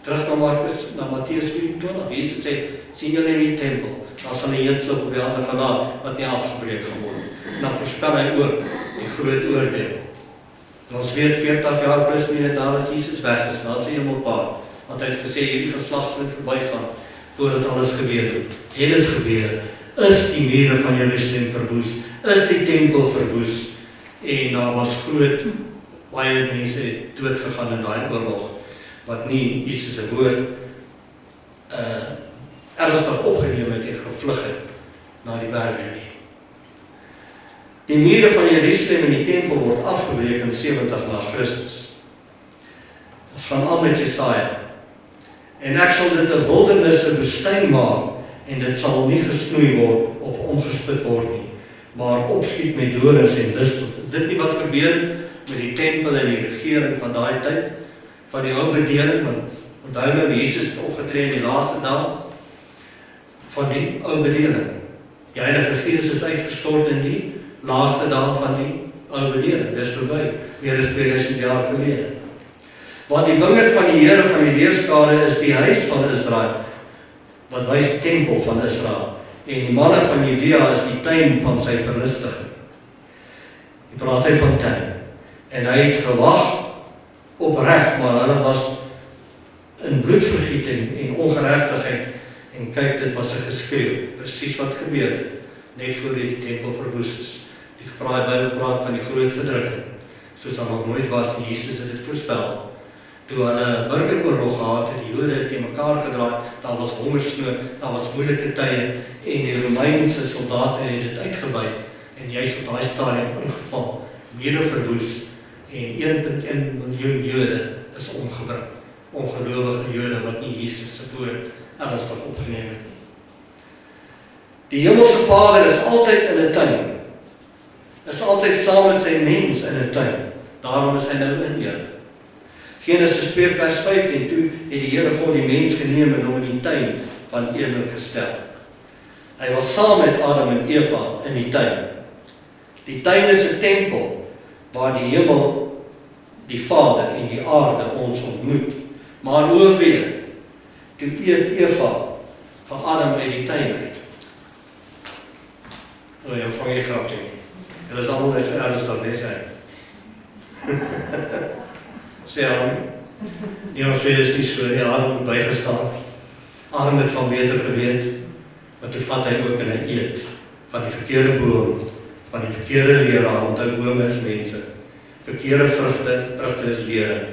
Terug na Matteus 24, Jesus sê, sien julle in die tempel, daar sal 'n heelklop op die ander gelaat, wat nie afgebreek gaan word. Dan voorspel hy ook die groot oordeel. En ons weet 40 jaar plus minus nadat Jesus weg is, na sy hemelvaart, want hy het gesê, hierdie geslag sal verbygaan, voordat alles gebeur het. Het dit gebeur, is die mure van Jerusalem verwoes, is die tempel verwoes, en daar was groot, baie mense het doodgegaan in daai oorlog, wat nie Jesus se woord ernstig opgeneem het en gevlug het na die berge nie. Die mure van Jerusalem en die tempel word afgebreek in 70 na Christus. Ons gaan aan met Jesaja. En ek sal dit 'n wildernis, 'n woestyn maak, en dit sal nie gesnoei word of omgespit word nie, maar opskiet met dorings en distels. Is dit nie wat gebeur het met die tempel en die regering van daai tyd, van die ou bedeling, want onthou nou, Jesus het opgetree in die laaste dae van die ou bedeling. Die Heilige Gees is uitgestort in die laaste dae van die ou bedeling. Dis verby, meer as 2000 jaar gelede. Want die wingerd van die Here van die leerskare is die huis van Israel, wat wys die tempel van Israel, en die manne van Judea is die tuin van sy verlustiging. Hy praat hy van tuin, en hy het gewag op reg, maar hulle was in bloedvergieting en ongeregtigheid, en kyk, dit was 'n geskreeu, presies wat gebeur het, net voor die tempel verwoes is. Die Bybel praat van die groot verdrukking, soos dan nog nooit was, en Jesus het dit voorspel. Toe hulle burgeroorlog gehad het, die Jode het teen mekaar gedraai, daar was hongersnood, daar was moeilike tye, en die Romeinse soldate het dit uitgebuit, en juist op daai stadium ingeval, mure verwoes, en 1,1 miljoen Jode is omgebring, ongelowige Jode wat nie Jesus se woord ernstig opgeneem het nie. Die hemelse Vader is altyd in 'n tuin, is altyd saam met sy mens in 'n tuin, daarom is hy nou in julle. Genesis 2 vers 15, toe het die Here God die mens geneem en hom in die tuin van Eden gestel. Hy was saam met Adam en Eva in die tuin. Die tuin is 'n tempel, waar die hemel, die Vader en die aarde ons ontmoet. Maar o wee, toe eet Eva van Adam uit die tuin uit. O ja, vang jy grapie. Dit is allemaal net so ernstig, nee sy. Sê Adam, nie ons weet is nie so, nie, Adam het bygestaan. Adam het van beter geweet, maar toe vat hy ook en hy eet van die verkeerde boom, van die verkeerde leraar, want hy bome is mense. Verkeerde vrugte is lering.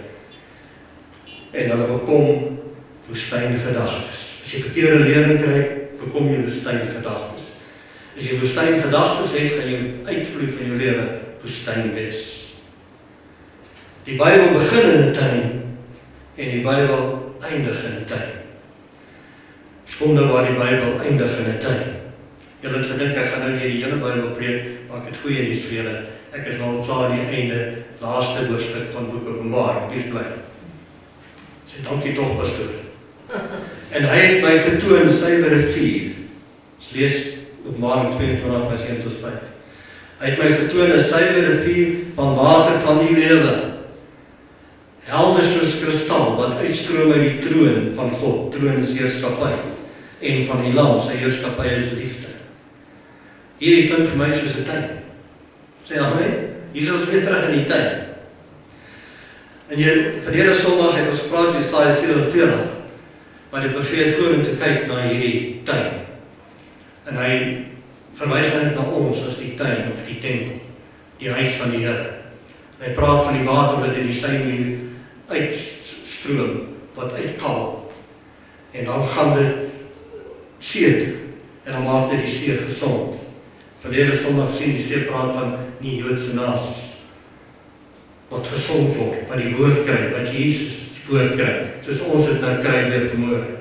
En hulle bekom woestyngedagtes. As jy verkeerde lering kry, bekom jy woestyngedagtes. As jy woestyngedagtes het, gaan jy uitvloei van jou lewe woestyn wees. Die Bybel begin in 'n tuin, en die Bybel eindig in 'n tuin. Skonde waar die Bybel eindig in 'n tuin. Julle het gedink, ek gaan nou deur die hele Bybel preek, maar ek het goeie nuus vir julle. Ek is nou klaar aan die einde, laaste hoofstuk van boek Openbaring, wees bly. Sê dankie tog, pastoor. En hy het my getoon suiwere vuur. Ons lees Openbaring 22 vers 1 tot 5. Hy het my getoon 'n suiwere vuur van water van die lewe. Helder soos kristal, wat uitstroom uit die troon van God. Troon is heerskappy, en van die Lam, sy heerskappy is liefde. Hierdie klink vir my soos 'n tuin. Sê amen. Hier is ons weer terug in die tuin. En verlede Sondag het ons gepraat oor Jesaja 47, waar die profeet vorentoe kyk na hierdie tuin. En hy verwys eintlik na ons as die tuin of die tempel, die huis van die Here. Hy praat van die water wat uit die symuur uitstroom, wat uitkabbel. En dan gaan dit see toe, en dan maak dit die see gesond. Verlede Sondag sien die see praat van die Joodse nasies, wat gesond word, wat die woord kry, wat Jesus woord kry, soos ons het nou kry weer vanmôre.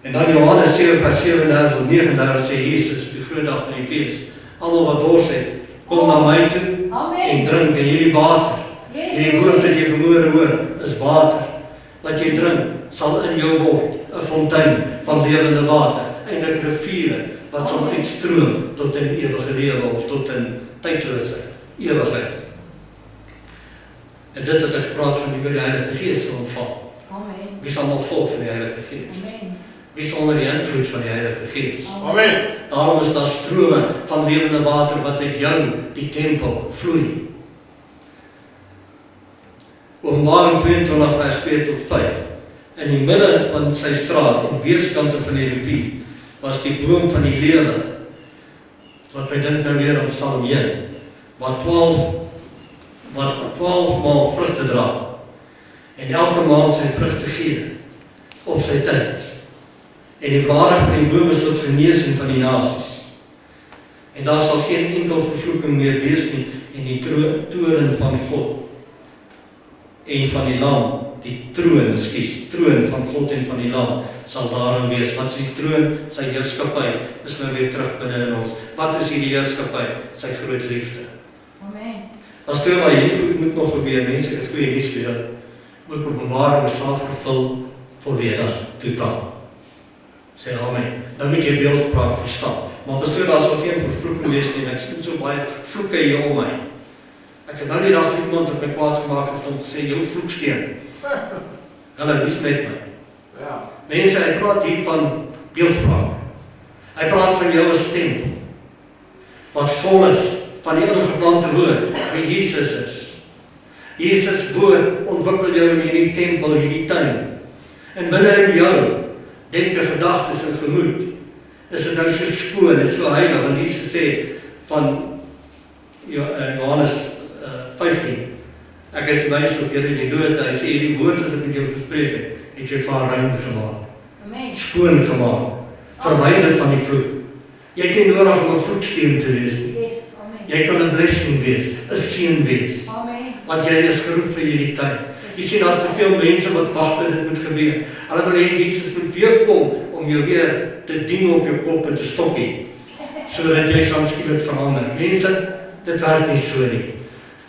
En dan Johannes 7 vers 37 tot 39 sê Jesus, die groot dag van die fees, almal wat dors het, kom na my toe en drink, en hierdie water, hierdie woord wat jy vanmôre hoor, is water, wat jy drink, sal in jou word, 'n fontein van lewende water, eintlik riviere, wat sal uitstroom tot in ewige lewe, of tot in tydloosheid, ewigheid. En dit het hy gepraat van die Heilige Gees sal ontvang.
Amen.
Wie sal maar volg van die Heilige Gees?
Amen.
Wie is onder die invloed van die Heilige Gees?
Amen.
Daarom is daar strome van lewende water wat uit jou, die tempel, vloei. Openbaring 22 vers 2 tot 5. In die midde van sy straat, en weerskante van die rivier, was die boom van die lewe, wat my dink nou weer om Psalm 1, wat 12 maal vrugte dra, en elke maand sy vrugte gee, op sy tyd. En die blare van die boom is tot genesing van die nasies. En daar sal geen enkel vervloeking meer wees nie, en die toren van God, en van die lam, die troon van God en van die lam, sal daarin wees. Wat is die troon? Sy heerskappy, is nou weer terug binne in ons. Wat is hierdie heerskappy? Sy groot liefde.
Amen.
As toe maar hierdie goed moet nog gebeur, mense, ek het goeie nuus vir jou. Ook Openbaring is daar vervul, volledig, totaal. Sê amen. Nou moet jy beeldspraak verstaan. Maar pastoor, daar sal geen vervloeking wees nie, ek sien so baie vloeke hier om my. Ek het nou die dag vir iemand wat my kwaad gemaak het, van gesê, jou vloeksteen. Hulle, wie smet my?
Ja.
Mense, hy praat hier van beeldspraak. Hy praat van jou as tempel, wat vol is van die ingeplante woord, wie Jesus is. Jesus woord ontwikkel jou in hierdie tempel, hierdie tuin. En binne in jou, denke, gedagtes en gemoed, is dit nou so skoon en so heilig, want Jesus sê van Johannes 15, ek is die wys op julle die lote, hy sê die woord wat ek met jou gespreek het jy klaar rein gemaak,
Amen.
skoon gemaak, verwyder van die vloek. Jy het nie nodig om 'n vloeksteen te wees nie.
Yes. Amen.
Jy kan 'n blessing wees, 'n seën wees,
Amen.
want jy is geroep vir hierdie tyd. Jy sien, daar's te veel mense wat wag dat dit moet gebeur. Hulle wil hê Jesus moet weer kom om jou weer te dien op jou kop en te stokkie, sodat jy gaan skielik verander. Mense, dit werk nie so nie.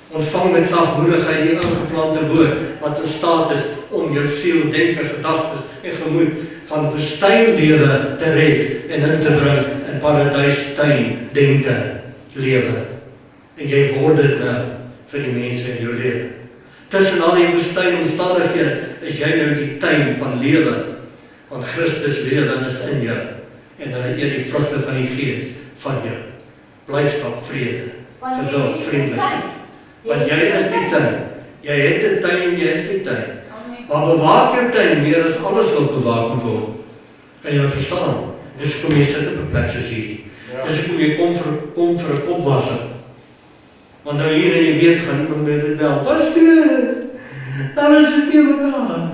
Ontvang met sagmoedigheid die ingeplante woord wat in staat is om jou siel, denke, gedagtes en gemoed van woestynlewe te red en in te bring in paradijstuin denke, lewe. En jy word dit nou vir die mense in jou lewe. Tussen al die woestynomstandighede is jy nou die tuin van lewe, want Christus lewe is in jou en hy eet die vrugte van die Gees van jou. Blydskap, vrede, geduld, vriendelikheid. Want jy is die tuin. Jy het 'n tuin en jy is die tuin.
Amen.
Maar bewaak jou tuin meer as alles wat bewaak moet word. Kan jy verstaan? Dis kom jy sit op 'n plek soos hierdie. Dis kom jy kom vir 'n kopwasser. Want nou hier in die week gaan iemand met dit bel. Pastoor, alles is nie mekaar.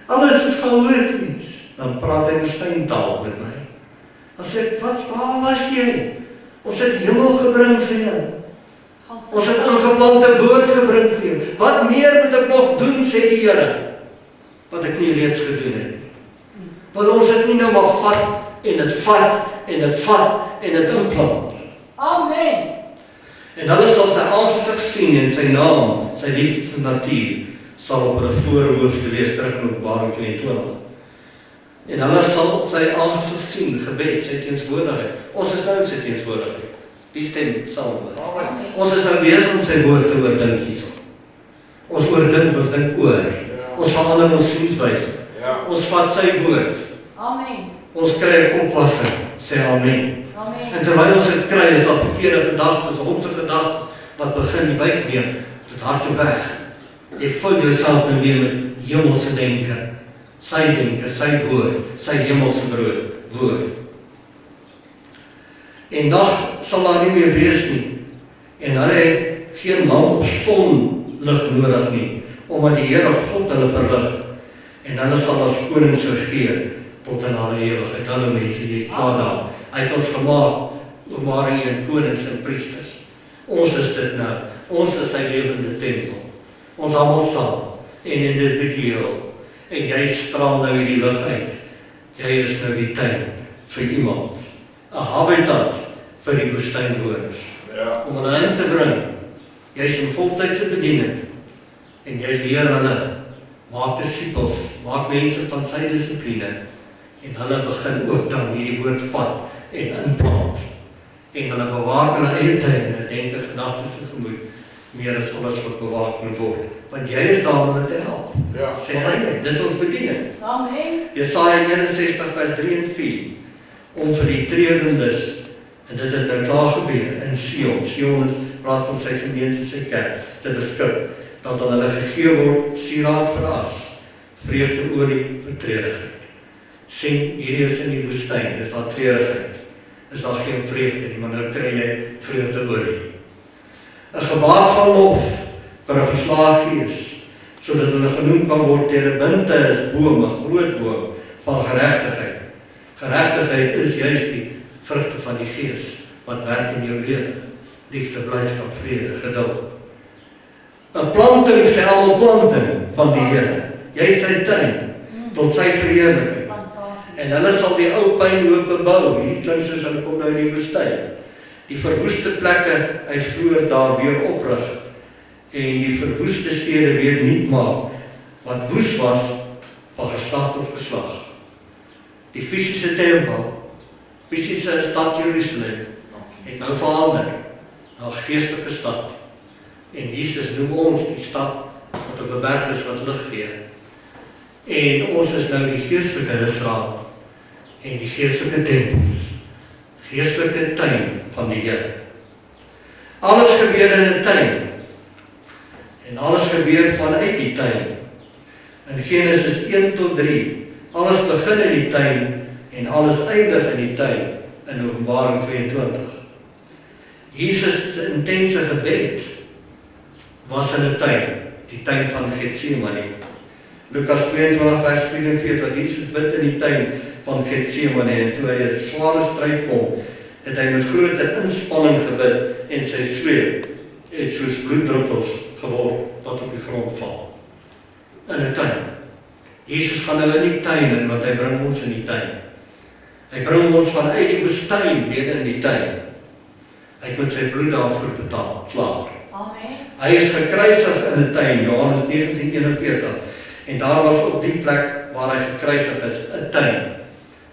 Alles is chaoties. Dan praat hy woestyntaal met my. Dan sê ek, waar was jy? Ons het hemel gebring vir jou. Ons het ingeplante woord gebring vir jou. Wat meer moet ek nog doen, sê die Here, wat ek nie reeds gedoen het nie. Want ons het nie nou maar vat en dit vat en dit vat en dit implant nie.
Amen.
En hulle sal sy aangesig sien en sy naam, sy liefde en natuur, sal op hulle voorhoofde wees, terug in Openbaring 22. En hulle sal sy aangesig sien, gebed, sy teenswoordigheid. Ons is nou in sy teenswoordigheid. Die stem sal word.
Amen.
Ons is nou bezig om sy woord te oordink hierso. Ons oordink, ons dink oor. Ons verander ons sienswyse.
Ja.
Ons vat sy woord.
Amen.
Ons kry 'n kopwassing, sê amen.
Amen.
En terwyl ons dit kry, is daar verkeerde gedagtes, onse gedagtes wat begin die wyk neem, tot dit hardloop weg. Jy vul jouself nou weer met hemelse denke, sy woord, sy hemelse woord. En dag sal daar nie meer wees nie, en hulle het geen lamp of sonlig nodig nie, omdat die Here God hulle verlig, en hulle sal as konings regeer tot in alle ewigheid. Hulle mense, jy is klaar daar. Hy het ons gemaak, Openbaring 1, konings en priesters. Ons is dit nou. Ons is sy lewende tempel. Ons almal saam en individueel. En jy straal nou hierdie lig uit. Jy is nou die tuin vir iemand. 'n Habitat vir die woestynwoners.
Ja.
Om hulle in te bring. Jy is in voltydse bediening. En jy leer hulle, maak disippels, maak mense van sy dissipline. En hulle begin ook dan hierdie woord vat en inplant. En hulle bewaak hulle eie tuine, denke, gedagtes en gemoed, meer as alles wat bewaak moet word. Want jy is daar om hulle te help.
Ja.
Sê hy net, dis ons bediening.
Amen.
Jesaja 61 vers 3 en 4, om vir die treurendes, en dit het nou klaar gebeur, in Sion, Sion is praat van sy gemeente, sy kerk, te beskik, dat aan hulle gegee word, sieraad vir as, vreugdeolie vir treurigheid. Sien, hierdie is in die woestyn, is daar treurigheid, is daar geen vreugde nie, maar nou kry jy vreugdeolie. 'n gebaar van lof vir 'n verslae gees, sodat hulle genoem kan word terebinte is boom, 'n groot boom van geregtigheid. Geregtigheid is juist die vrugte van die gees wat werk in jou lewe. Liefde, blydskap, vrede, geduld. 'n planting vir almal planting van die Here. Jy is sy tuin tot sy verheerliking. En hulle sal die ou pynhope bou. Hier klink soos hulle kom nou in die woestyn. Die verwoeste plekke uit vroeër daar weer oprig en die verwoeste stede weer nuut maak wat woes was van geslag tot geslag. Die fisiese tempel, fisiese stad Jerusalem het nou verander na 'n geestelike stad. En Jesus noem ons die stad wat op 'n berg is wat lig gee. En ons is nou die geestelike Israel en die geestelike tempels, geestelike tuin van die Here. Alles gebeur in 'n tuin en alles gebeur vanuit die tuin. In Genesis 1 tot 3, alles begin in die tuin en alles eindig in die tuin in Openbaring 22. Jesus se intense gebed was in 'n tuin, die tuin van Getsemane. Lukas 22 vers 44, Jesus bid in die tuin van Getsemane en toe hy 'n sware stryd kom, het hy met groter inspanning gebid en sy sweet het soos bloeddruppels geword wat op die grond val. In 'n tuin. Jesus gaan nou in die tuin in, want hy bring ons in die tuin. Hy bring ons vanuit die woestyn weer in die tuin. Hy het met sy bloed daarvoor betaal, klaar.
Amen.
Hy is gekruisig in 'n tuin, Johannes 19:41. En daar was op die plek waar hy gekruisig is, 'n tuin.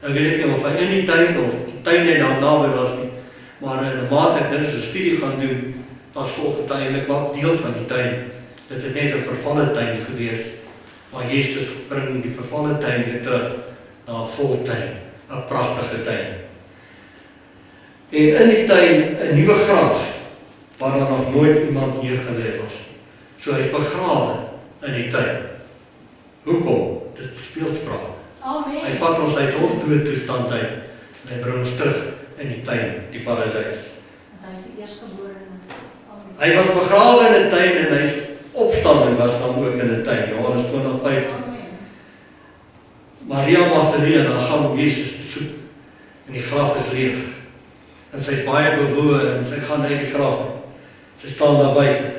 Nou weet ek nie of hy in die tuin of die tuin net daar naby was nie, maar in 'n mate ek dink as 'n studie gaan doen, was volgetuielik maar deel van die tuin. Dit het net 'n vervalle tuin gewees, maar Jesus bring die vervalle tuin weer terug na 'n voltuin, 'n pragtige tuin. En in die tuin 'n nuwe graf waar daar nog nooit iemand neergelê was nie. So hy is begrawe in die tuin. Hoekom? Dit speelspraak.
Amen.
Hy vat ons uit ons doodtoestand uit en hy bring ons terug in die tuin, die paradys.
Hy is die eerstgeborene. Amen.
Hy was begrawe in 'n tuin en hy opstanding was dan ook in 'n tuin, Johannes 20:15.
Amen.
Maria Magdalena gaan om Jesus te soek en die graf is leeg. En sy is baie bewoe en sy gaan uit die graf. Sy staan daar buite.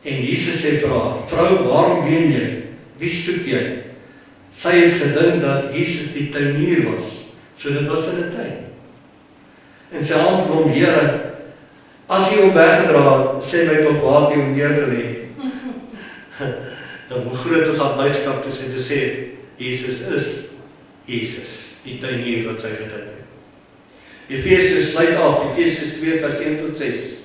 En Jesus sê vir haar, vrou, waarom ween jy? Wie soek jy? Sy het gedink dat Jesus die tuinier was, so dit was in 'n tuin. En sy antwoord hom, Here, as jy hom weggedra het, sê my tot waar jy hom neergelê. Nou, hoe groot is haar blydskap toe sy besef, Jesus is Jesus, die tuinier wat sy gedink het. Efesiërs sluit af, Efesiërs 2 vers 1 tot 6.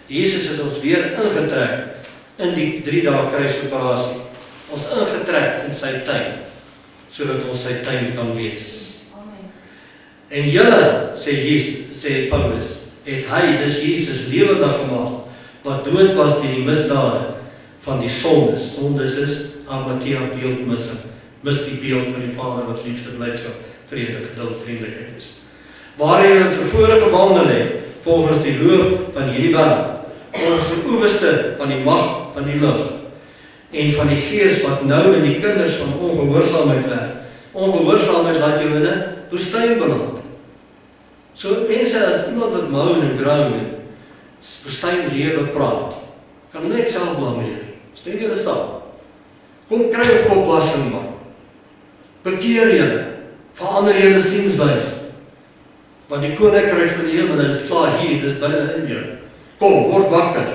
Jesus is ons weer ingetrek in die 3 dae kruisoperasie. Ons ingetrek in sy tuin, sodat ons sy tuin kan wees.
Amen.
En julle, sê Paulus, het hy, dis Jesus, lewendig gemaak, wat dood was deur die misdade van die sondes. Sondes is amatia beeldmissing, mis die beeld van die Vader wat liefde, blydskap, vrede, geduld, vriendelikheid is. Waar jy het tevore gewandel het, volgens die loop van hierdie wêreld, volgens die oeweste van die mag van die lig, en van die gees wat nou in die kinders van ongehoorsaamheid werk. Ongehoorsaamheid laat jou in 'n woestyn beland. So mense, as iemand wat moan en groan en woestyn lewe praat, kan net self blameer. Stem julle saam? Kom kry 'n kopwassing man. Bekeer julle, verander julle sienswys. Want die koninkryk van die hemel is klaar hier, dis binne in jou. Kom, word wakker.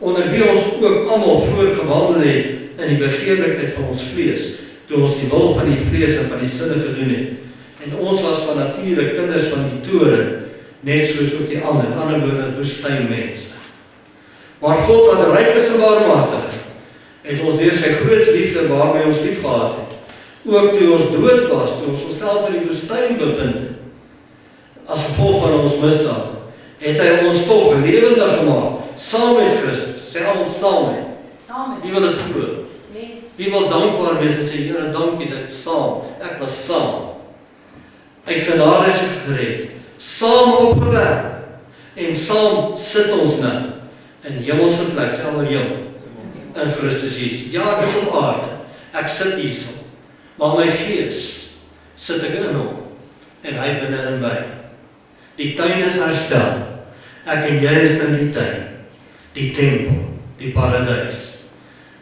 Onder wie ons ook almal vroeër gewandel het in die begeerlikheid van ons vlees, toe ons die wil van die vlees en van die sinne gedoen het. En ons was van nature kinders van die toren, net soos ook die ander woorde, woestynmense. Maar God wat ryk is in barmhartigheid, het ons deur sy groot liefde waarmee ons liefgehad het, ook toe ons dood was, toe ons onsself in die woestyn bevind het, as gevolg van ons misdaad, het hy ons tog lewendig gemaak, saam met Christus. Sê almal saam met.
Saam met.
Wie wil dit glo?
Yes.
Wie wil dankbaar wees en sê, Here, dankie dat ek saam, ek was saam. Uit genade is jy gered, saam opgewek, en saam sit ons nou, in hemelse plek, sê almal hemel, in Christus Jesus. Ja, ek is op aarde, ek sit hierso, maar my gees, sit ek in hom, en hy binne in my. Die tuin is herstel, ek en jy is in die tuin, die tempel, die paradys.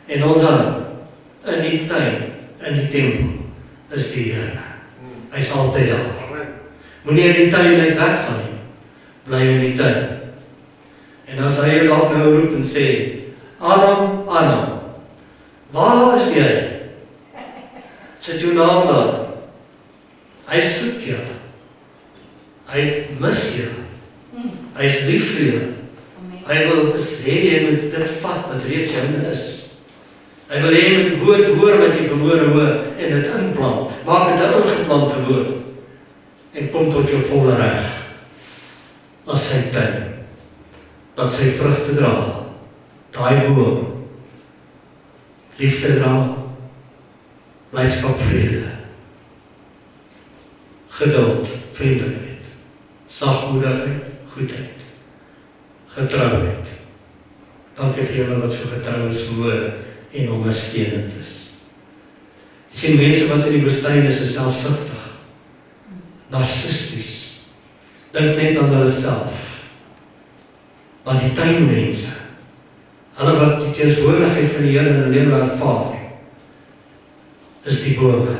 En onthou, in die tuin, in die tempel, is die Here. Hy is altyd daar. Moenie in die tuin net weggaan nie, bly in die tuin. En as hy dalk nou roep en sê, Adam, Adam, waar is jy? Sit jou naam daar. Hy soek jou. Hy mis jou. Hy is lief vir jou. Hy wil hê jy moet dit vat wat reeds joune is. Hy wil hê jy moet die woord hoor wat jy vanmôre hoor en dit inplant. Maak dit 'n ingeplante woord en kom tot jou volle reg as sy tuin, dat sy vrugte dra, daai boom, liefde dra, blydskap, vrede, geduld, vriendelikheid, sagmoedigheid, goedheid, getrouheid. Dankie vir julle wat so getrou is vanmôre en ondersteunend is. Jy sien mense wat in die woestyn is selfsugtig, narcisties, dink net aan hulle self. Maar die tuinmense, hulle wat die teenwoordigheid van die Here in hulle lewe ervaar, is die bome,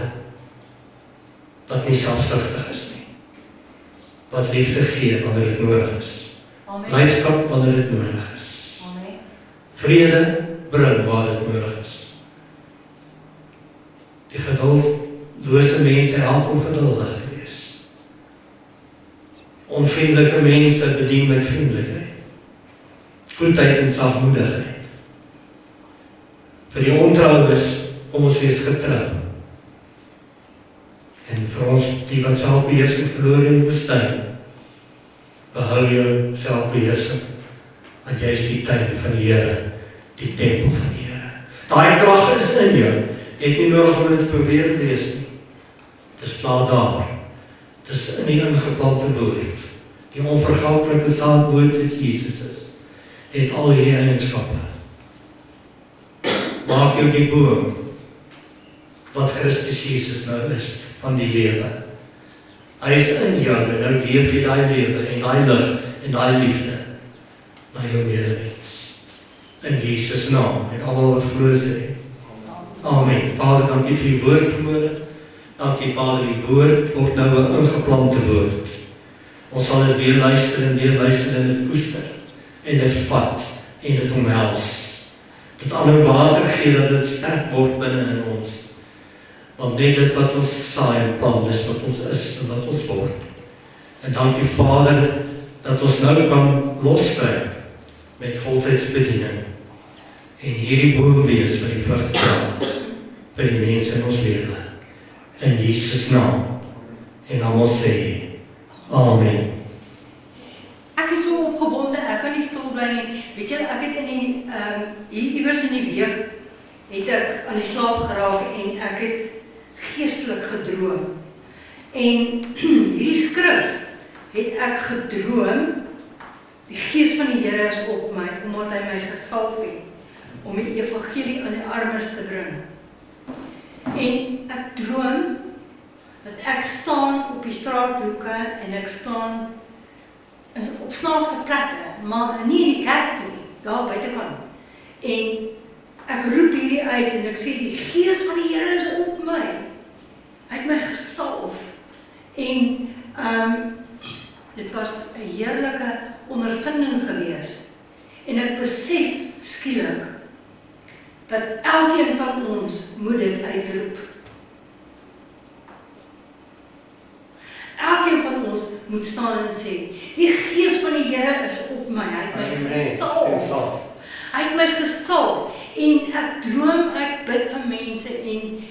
wat nie selfsugtig is nie, wat liefde gee wanneer dit nodig is, blydskap wanneer dit nodig is, vrede bring waar dit nodig is. Die geduldlose mense help om geduldig te wees. Onvriendelike mense bedien met vriendelikheid, goedheid en sagmoedigheid. Vir die ontroues, kom ons wees getrou. En vir ons, die wat selfbeheersing verloor in die woestyn, behou jou selfbeheersing, want jy is die tuin van die Here, die tempel van die Here. Daai krag is in jou, het nie nodig om dit te beweer wees nie. Dis klaar daar. Dis in die ingeplante woord. Die onvergankelijke saadwoord wat Jesus is, het al hierdie eienskappe. Maak jou die boom, wat Christus Jesus nou is, van die lewe. Hy is in jou, en nou leef jy die lewe, en die lig, en die liefde, na jou medemens. In Jesus naam, en almal wat glo sê. Amen. Vader, dankie vir die woord vanmôre. Dankie Vader, die woord word nou 'n ingeplante woord. Ons sal dit weer luister en dit koester, en dit vat, en dit omhels. Dit ander water gee, dat dit sterk word binne in ons. Want net dit wat ons saai en plant, is wat ons is, en wat ons word. En dankie Vader, dat ons nou kan lostrek, met voltydsbediening, en hierdie boom wees vir die vrugte dra, vir die mense in ons lewe. In Jesus naam, en almal sê, Amen.
Ek is so opgewonde, ek kan nie stil bly bly nie. Weet julle, ek het in die, hier iewers in die week, het ek aan die slaap geraak en ek het geestelik gedroom. En hierdie skrif het ek gedroom, die gees van die Here is op my, omdat hy my gesalf het, om die evangelie aan die armes te bring. En ek droom, dat ek staan op die straathoeke, en ek staan op snaakse plekke, maar nie in die kerk nie, daar buitekant. En ek roep hierdie uit, en ek sê, die gees van die Here is op my. Hy het my gesalf. En dit was 'n heerlike ondervinding gewees. En ek besef skielik dat elkeen van ons moet dit uitroep. Elkeen van ons moet staan en sê, die gees van die Here is op my, hy het my gesalf. Hy het my gesalf. En ek droom, ek bid vir mense en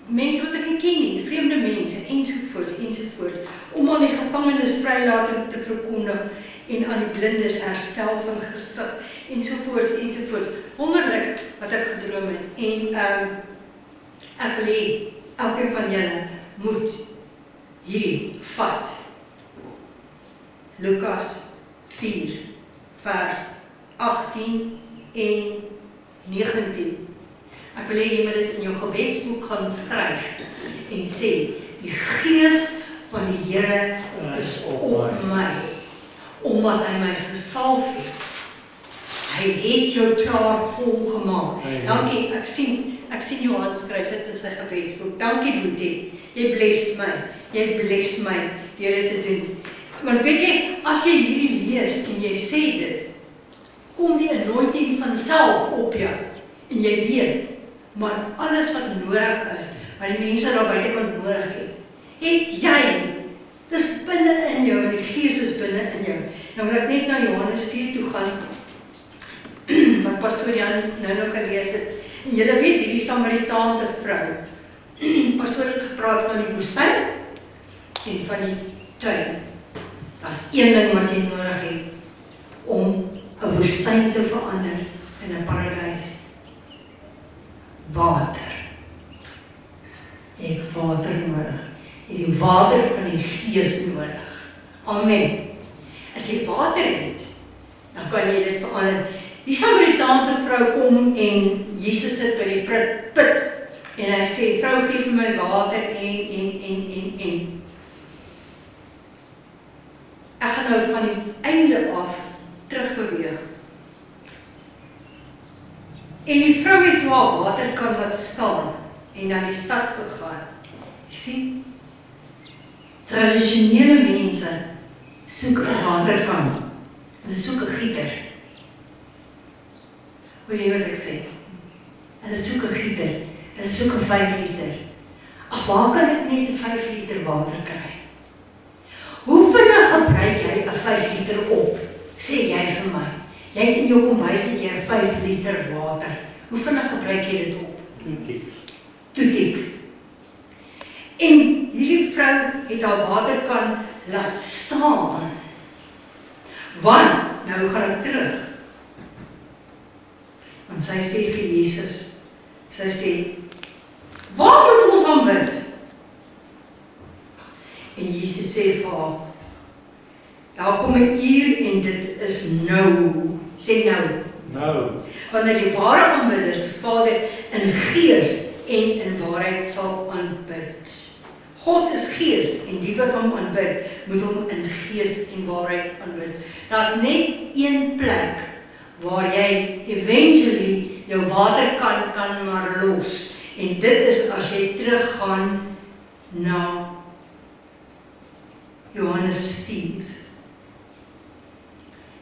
mense wat ek nie ken nie, vreemde mense, ensovoorts, om aan die gevangenes vrylating te verkondig en aan die blindes herstel van gesig, ensovoorts. Wonderlik wat ek gedroom het. En ek wil hê, elkeen van julle moet hierdie vat. Lukas 4, vers 18 en 19. Ek wil hê jy moet dit in jou gebedsboek gaan skryf en sê, die gees van die Here is op my, omdat hy my gesalf het. Hy het jou klaar volgemaak. Dankie, ek sien Johan skryf dit in sy gebedsboek. Dankie Boetie, jy bless my deur dit te doen. Want weet jy, as jy hierdie lees en jy sê dit, kom die anointing van self op jou, en jy weet, maar alles wat nodig is, wat die mense daar buitekant nodig het jy, dis binne in jou, en die gees is binne in jou. Nou wil ek net na Johannes 4 toe gaan, wat pastoor Jan nou gelees het, en julle weet hierdie Samaritaanse vrou, pastoor het gepraat van die woestyn, en van die tuin. Daar's een ding wat jy nodig het, om 'n woestyn te verander in 'n paradys. Water. Jy het water nodig. Jy het die water van die gees nodig. Amen. As jy water het, dan kan jy dit verander. Die Samaritaanse vrou kom en Jesus sit by die put en hy sê, vrou gee vir my water en. Ek gaan nou van die einde af terugbeweeg. En die vrou het toe haar waterkan laat staan en na die stad gegaan. Jy sien, tradisionele mense soek 'n waterkan. Hulle soek 'n gieter. Hoor jy wat ek sê? Hulle soek 'n gieter. Hulle soek 'n 5 liter. Ag, waar kan ek net 'n 5 liter water kry? Hoe vinnig gebruik jy 'n 5 liter op? Sê jy vir my. Jy het in jou kombuis het jy 'n 5 liter water. Hoe vinnig gebruik jy dit op? 2 tiks. En hierdie vrou het haar waterkan laat staan. Want, nou gaan ek terug. Want sy sê vir Jesus, sy sê, waar moet ons aanbid? En Jesus sê vir haar, daar kom 'n uur en dit is nou. Sê nou.
Nou.
Wanneer die ware aanbidders die Vader in gees en in waarheid sal aanbid. God is gees en die wat hom aanbid, moet hom in gees en waarheid aanbid. Daar's net een plek waar jy eventually jou waterkan kan maar los. En dit is as jy teruggaan na Johannes 4.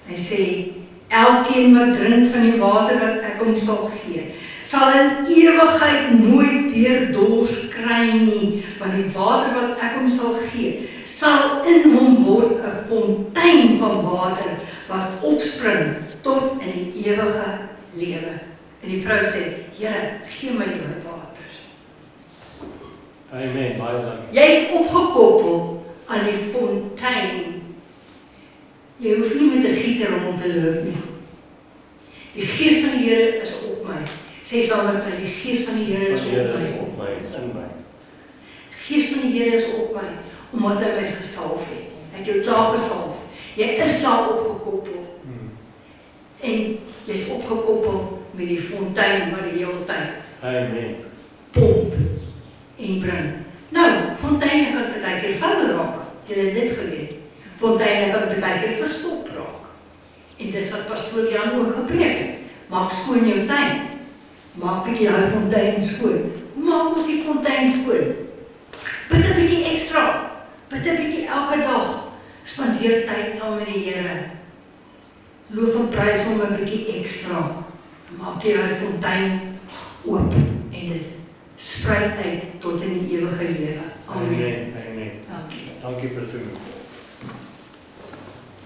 Hy sê, elkeen wat drink van die water wat ek hom sal gee, sal in ewigheid nooit weer dors kry nie, want die water wat ek hom sal gee, sal in hom word 'n fontein van water wat opspring tot in die ewige lewe. En die vrou sê, Here, gee my daai water.
Amen, baie dankie.
Jy's opgekoppel aan die fontein. Jy hoef nie met 'n gieter om te loop nie. Die Gees van die Here is op my. Sê saam met my, die Gees van die Here is op my. Die Gees van die Here is op my, omdat hy my gesalf het. Hy het jou klaar gesalf. Jy is klaar opgekoppel. En jy is opgekoppel met die fontein wat die hele tyd
Amen.
pomp en bring. Nou, fonteine kan baie keer vuil raak. Jy het dit geweet. Fonteine kan baie keer verstop raak. En dis wat pastoor Jan ook gepreek het. Maak skoon jou tuin. Maak bietjie daai fontein skoon. Hoe maak ons die fontein skoon? Bid 'n bietjie ekstra. Bid 'n bietjie elke dag. Spandeer tyd saam met die Here. Loof en prys hom 'n bietjie ekstra. Maak jy daai fontein oop en dit sprei uit tot in die ewige lewe. Amen.
Amen.
Dankie.
Dankie pastoor.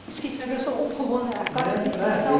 Ekskuus, ek is so opgewonde. Ek kan dit nie verstaan.